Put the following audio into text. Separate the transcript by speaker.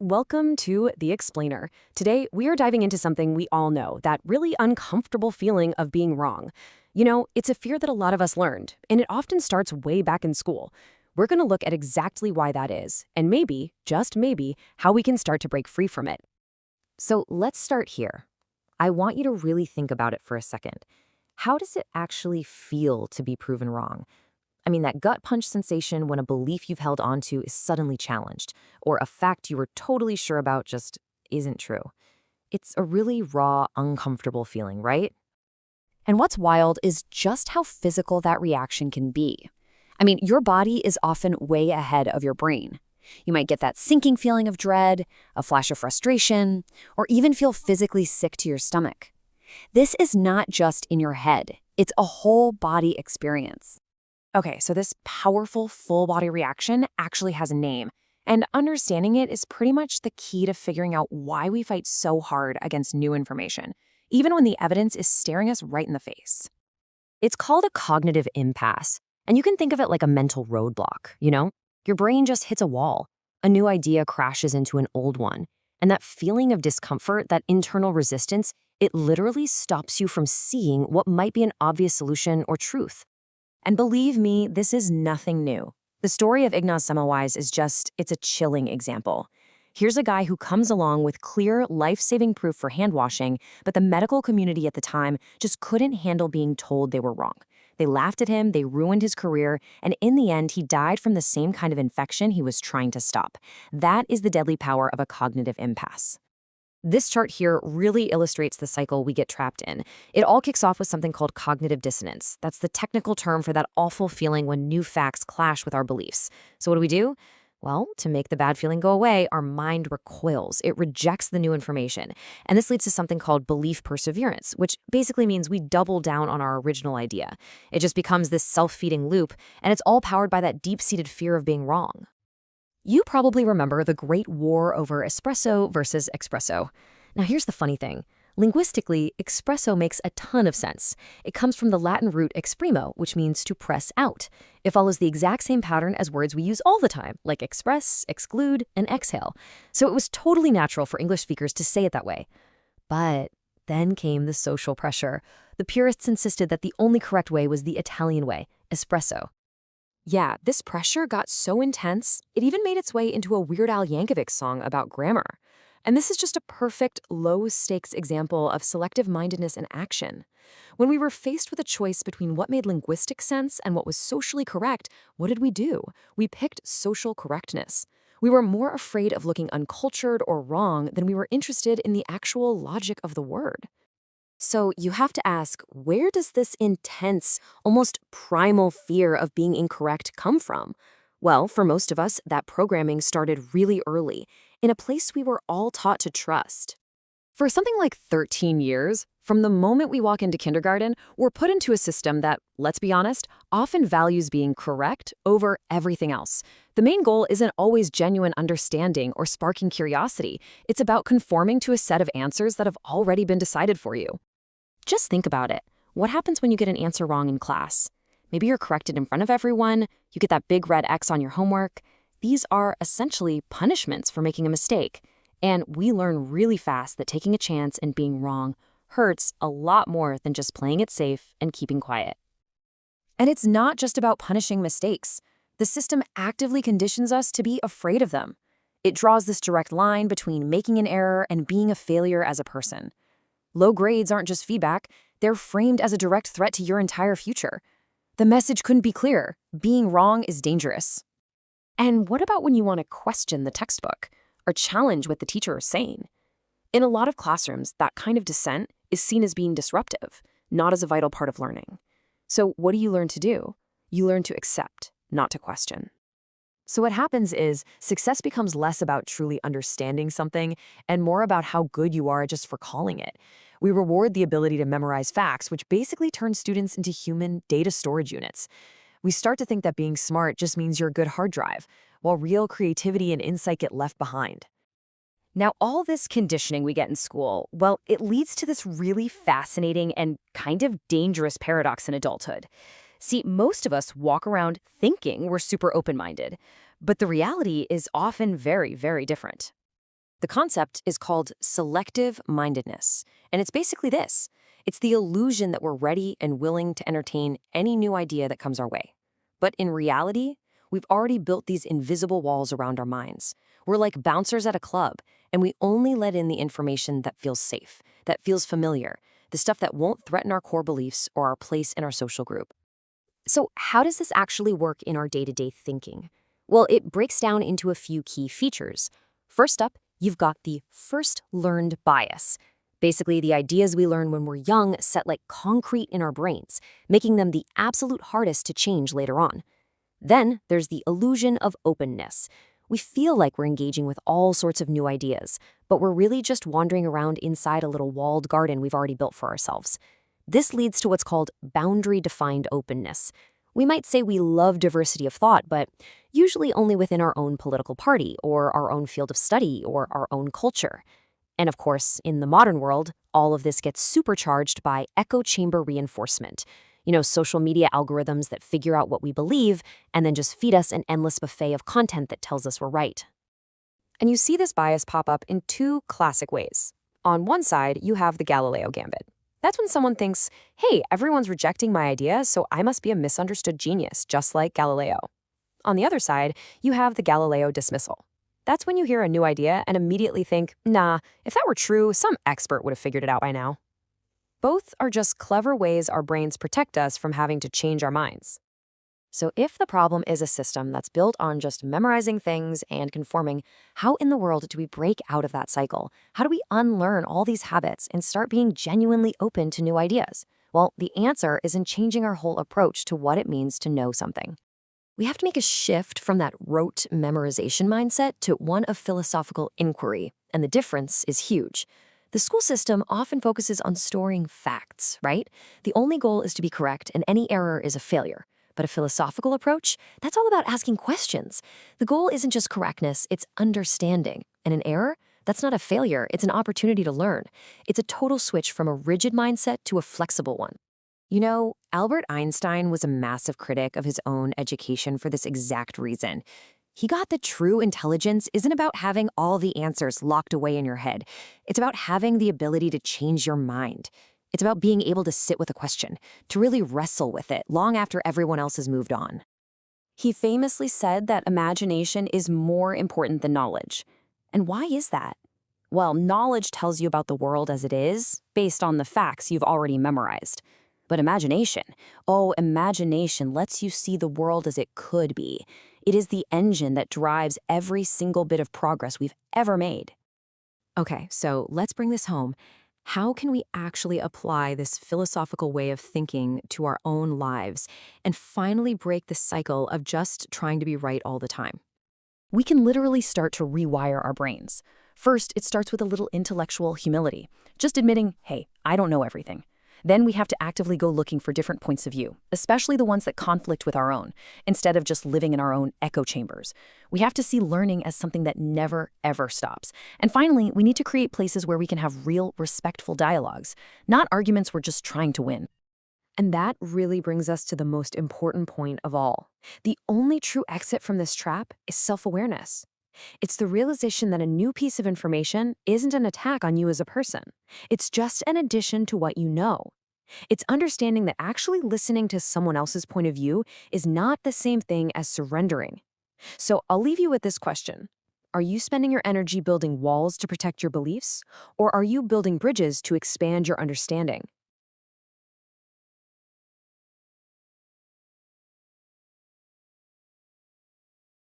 Speaker 1: Welcome to The Explainer. Today, we are diving into something we all know, that really uncomfortable feeling of being wrong. It's a fear that a lot of us learned, and it often starts way back in school. We're going to look at exactly why that is, and maybe, just maybe, how we can start to break free from it.
Speaker 2: So let's start here. I want you to really think about it for a second. How does it actually feel to be proven wrong? I mean, that gut punch sensation when a belief you've held onto is suddenly challenged, or a fact you were totally sure about just isn't true. It's a really raw, uncomfortable feeling, right?
Speaker 1: And what's wild is just how physical that reaction can be. Your body is often way ahead of your brain. You might get that sinking feeling of dread, a flash of frustration, or even feel physically sick to your stomach. This is not just in your head. It's a whole body experience. Okay, so this powerful full-body reaction actually has a name, and understanding it is pretty much the key to figuring out why we fight so hard against new information, even when the evidence is staring us right in the face. It's called a cognitive impasse, and you can think of it like a mental roadblock. Your brain just hits a wall. A new idea crashes into an old one, and that feeling of discomfort, that internal resistance, it literally stops you from seeing what might be an obvious solution or truth. And believe me, this is nothing new. The story of Ignaz Semmelweis it's a chilling example. Here's a guy who comes along with clear, life-saving proof for hand washing, but the medical community at the time just couldn't handle being told they were wrong. They laughed at him, they ruined his career, and in the end, he died from the same kind of infection he was trying to stop. That is the deadly power of a cognitive impasse. This chart here really illustrates the cycle we get trapped in. It all kicks off with something called cognitive dissonance. That's the technical term for that awful feeling when new facts clash with our beliefs. So what do? Well, to make the bad feeling go away, our mind recoils. It rejects the new information. And this leads to something called belief perseverance, which basically means we double down on our original idea. It just becomes this self-feeding loop, and it's all powered by that deep-seated fear of being wrong. You probably remember the great war over espresso versus espresso. Now here's the funny thing. Linguistically, espresso makes a ton of sense. It comes from the Latin root exprimo, which means to press out. It follows the exact same pattern as words we use all the time, like express, exclude, and exhale. So it was totally natural for English speakers to say it that way. But then came the social pressure. The purists insisted that the only correct way was the Italian way, espresso. Yeah, this pressure got so intense, it even made its way into a Weird Al Yankovic song about grammar. And this is just a perfect, low-stakes example of selective mindedness in action. When we were faced with a choice between what made linguistic sense and what was socially correct, what did we do? We picked social correctness. We were more afraid of looking uncultured or wrong than we were interested in the actual logic of the word. So you have to ask, where does this intense, almost primal fear of being incorrect come from? Well, for most of us, that programming started really early, in a place we were all taught to trust. For something like 13 years, from the moment we walk into kindergarten, we're put into a system that, let's be honest, often values being correct over everything else. The main goal isn't always genuine understanding or sparking curiosity. It's about conforming to a set of answers that have already been decided for you. Just think about it. What happens when you get an answer wrong in class? Maybe you're corrected in front of everyone, you get that big red X on your homework. These are essentially punishments for making a mistake. And we learn really fast that taking a chance and being wrong hurts a lot more than just playing it safe and keeping quiet. And it's not just about punishing mistakes. The system actively conditions us to be afraid of them. It draws this direct line between making an error and being a failure as a person. Low grades aren't just feedback, they're framed as a direct threat to your entire future. The message couldn't be clearer. Being wrong is dangerous. And what about when you want to question the textbook or challenge what the teacher is saying? In a lot of classrooms, that kind of dissent is seen as being disruptive, not as a vital part of learning. So what do you learn to do? You learn to accept, not to question. So what happens is success becomes less about truly understanding something and more about how good you are just for calling it. We reward the ability to memorize facts, which basically turns students into human data storage units. We start to think that being smart just means you're a good hard drive, while real creativity and insight get left behind. Now, all this conditioning we get in school, well, it leads to this really fascinating and kind of dangerous paradox in adulthood. See, most of us walk around thinking we're super open-minded, but the reality is often very, very different.
Speaker 2: The concept is called selective mindedness, and it's basically this. It's the illusion that we're ready and willing to entertain any new idea that comes our way. But in reality, we've already built these invisible walls around our minds. We're like bouncers at a club, and we only let in the information that feels safe, that feels familiar, the stuff that won't threaten our core beliefs or our place in our social group.
Speaker 1: So how does this actually work in our day-to-day thinking? Well, it breaks down into a few key features. First up, you've got the first learned bias. Basically, the ideas we learn when we're young set like concrete in our brains, making them the absolute hardest to change later on. Then there's the illusion of openness. We feel like we're engaging with all sorts of new ideas, but we're really just wandering around inside a little walled garden we've already built for ourselves. This leads to what's called boundary-defined openness. We might say we love diversity of thought, but usually only within our own political party or our own field of study or our own culture. And of course, in the modern world, all of this gets supercharged by echo chamber reinforcement. Social media algorithms that figure out what we believe and then just feed us an endless buffet of content that tells us we're right.
Speaker 2: And you see this bias pop up in two classic ways. On one side, you have the Galileo gambit. That's when someone thinks, hey, everyone's rejecting my idea, so I must be a misunderstood genius, just like Galileo. On the other side, you have the Galileo dismissal. That's when you hear a new idea and immediately think, nah, if that were true, some expert would have figured it out by now. Both are just clever ways our brains protect us from having to change our minds. So if the problem is a system that's built on just memorizing things and conforming, how in the world do we break out of that cycle? How do we unlearn all these habits and start being genuinely open to new ideas? Well, the answer is in changing our whole approach to what it means to know something. We have to make a shift from that rote memorization mindset to one of philosophical inquiry, and the difference is huge. The school system often focuses on storing facts, right? The only goal is to be correct, and any error is a failure. But a philosophical approach, that's all about asking questions. The goal isn't just correctness, it's understanding. And an error, that's not a failure, it's an opportunity to learn. It's a total switch from a rigid mindset to a flexible one. Albert Einstein was a massive critic of his own education for this exact reason. He got that true intelligence isn't about having all the answers locked away in your head. It's about having the ability to change your mind. It's about being able to sit with a question, to really wrestle with it long after everyone else has moved on. He famously said that imagination is more important than knowledge. And why is that? Well, knowledge tells you about the world as it is, based on the facts you've already memorized. But imagination lets you see the world as it could be. It is the engine that drives every single bit of progress we've ever made. Okay, so let's bring this home. How can we actually apply this philosophical way of thinking to our own lives and finally break the cycle of just trying to be right all the time?
Speaker 1: We can literally start to rewire our brains. First, it starts with a little intellectual humility, just admitting, hey, I don't know everything. Then we have to actively go looking for different points of view, especially the ones that conflict with our own, instead of just living in our own echo chambers. We have to see learning as something that never, ever stops. And finally, we need to create places where we can have real, respectful dialogues, not arguments we're just trying to win.
Speaker 2: And that really brings us to the most important point of all. The only true exit from this trap is self-awareness. It's the realization that a new piece of information isn't an attack on you as a person. It's just an addition to what you know. It's understanding that actually listening to someone else's point of view is not the same thing as surrendering. So I'll leave you with this question. Are you spending your energy building walls to protect your beliefs? Or are you building bridges to expand your understanding?